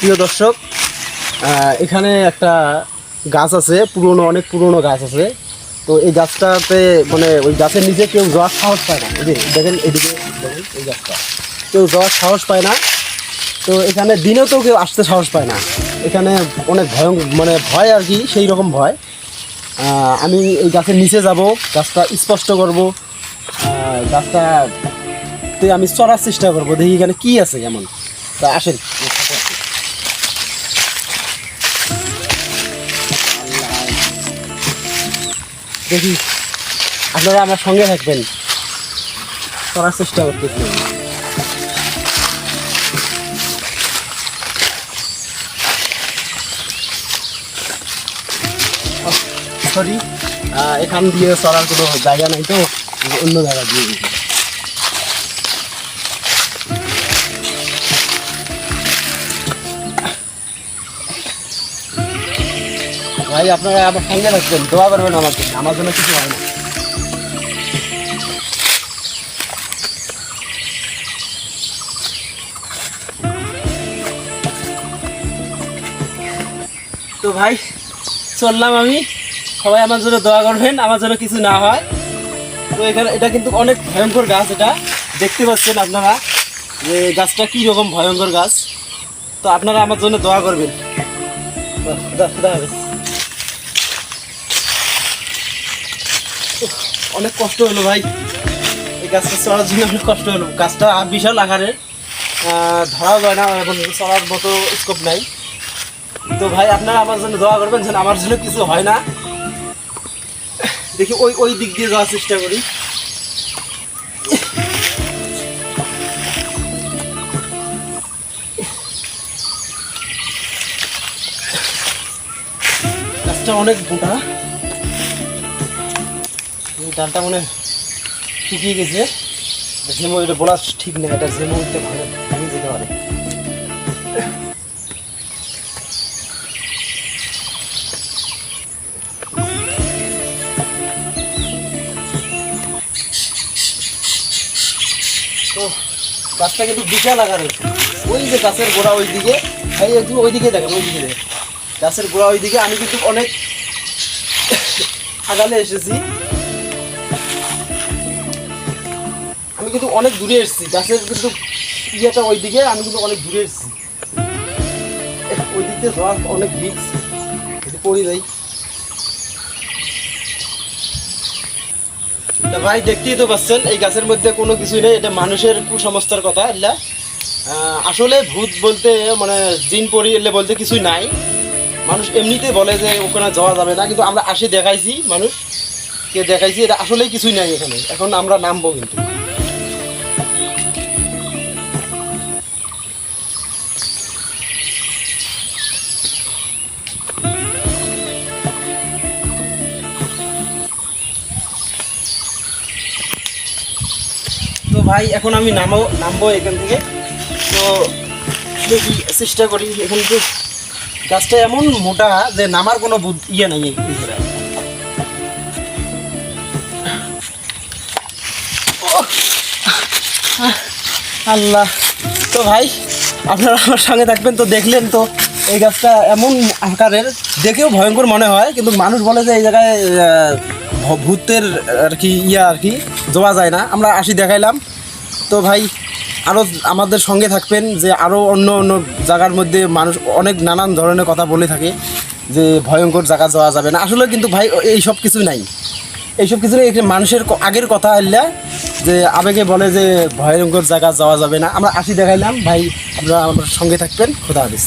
প্রিয় দর্শক, এখানে একটা গাছ আছে, অনেক পুরনো গাছ আছে। তো এই গাছটাতে মানে ওই গাছের নিচে কেউ যাওয়ার সাহস পায় না। এই যে দেখেন, এদিকে দেখেন, এই গাছটা কেউ যাওয়ার সাহস পায় না। তো এখানে দিনেও তো কেউ আসতে সাহস পায় না। এখানে অনেক ভয় আর কি, সেই রকম ভয়। আমি এই গাছের নিচে যাব, গাছটা স্পষ্ট করব, গাছটাতে আমি চড়ার চেষ্টা করব, দেখি এখানে কি আছে এমন। তা আসেন, দেখি। আপনারা আমার সঙ্গে থাকবেন, করার চেষ্টা করতেছি। সরি, এখান দিয়ে চড়ার কোনো জায়গা নাই, তো অন্য জায়গা দিয়ে দিচ্ছি। ভাই, আপনারা আমার সঙ্গে থাকবেন, দোয়া করবেন আমার জন্য, আমার জন্য কিছু হয় না। তো ভাই, চললাম আমি। সবাই আমার জন্য দোয়া করবেন, আমার জন্য কিছু না হয়। তো এখানে এটা কিন্তু অনেক ভয়ঙ্কর গাছ, এটা দেখতে পাচ্ছেন আপনারা যে গাছটা কী রকম ভয়ঙ্কর গাছ। তো আপনারা আমার জন্য দোয়া করবেন। অনেক কষ্ট হলো ভাই, এই গাছটা চড়ার জন্য অনেক কষ্ট হলো। গাছটা বিশাল আকারের, ধরাও যায় না, এবং চড়ার মতো স্কোপ নাই। তো ভাই, আপনারা আমার জন্য দোয়া করবেন যেন আমার জন্য কিছু হয় না। দেখি ওই দিক দিয়ে যাওয়ার চেষ্টা করি। গাছটা অনেক মোটা, ডালটা মনে শুকিয়ে গেছে। ঝেমো, এটা বলা ঠিক না, এটা ঝেমো উঠতে ভালো ভেঙে যেতে পারে। তো গাছটা কিন্তু বিশাল আকারের। ওই যে গাছের গোড়া ওই দিকে, একটু ওই দিকে দেখেন, ওই দিকে দেখেন গাছের গোড়া ওই দিকে। আমি কিন্তু অনেক আগালে এসেছি, আমি কিন্তু অনেক দূরে এসেছি। গাছের কিন্তু ইয়েটা ওই দিকে, আমি কিন্তু অনেক দূরে এসেছি। ওই দিক দিয়ে যাওয়া অনেক রিস্ক, যদি পড়ে যাই। ভাই, দেখতেই তো পাচ্ছেন এই গাছের মধ্যে কোনো কিছুই নেই। এটা মানুষের কুসংস্কার কথা। এগুলা আসলে ভূত বলতে মানে জিন পরি এলে বলতে কিছুই নাই। মানুষ এমনিতে বলে যে ওখানে যাওয়া যাবে না, কিন্তু আমরা আসি দেখাইছি, মানুষকে দেখাইছি এটা আসলেই কিছুই নাই এখানে। এখন আমরা নামবো কিন্তু। তো ভাই, এখন আমি নামবো এখান থেকে। তো দেখি, চেষ্টা করি। এখন তো গাছটা এমন মোটা যে নামার কোনো ইয়ে নাই। আল্লাহ। তো ভাই, আপনারা আমার সঙ্গে থাকবেন। তো দেখলেন তো এই গাছটা এমন আকারের, দেখেও ভয়ঙ্কর মনে হয়, কিন্তু মানুষ বলে যে এই জায়গায় ভূতের আর কি আর কি যাওয়া যায় না। আমরা আসি দেখাইলাম। তো ভাই, আরও আমাদের সঙ্গে থাকবেন, যে আরও অন্য অন্য জায়গার মধ্যে মানুষ অনেক নানান ধরনের কথা বলে থাকে যে ভয়ঙ্কর জায়গা যাওয়া যাবে না। আসলে কিন্তু ভাই এইসব কিছু নাই, এইসব কিছু নেই। মানুষের আগের কথা আইলা যে আবেগে বলে যে ভয়ঙ্কর জায়গা যাওয়া যাবে না। আমরা আসি দেখাইলাম ভাই, আপনারা আমার সঙ্গে থাকবেন। খোদা হাফেজ।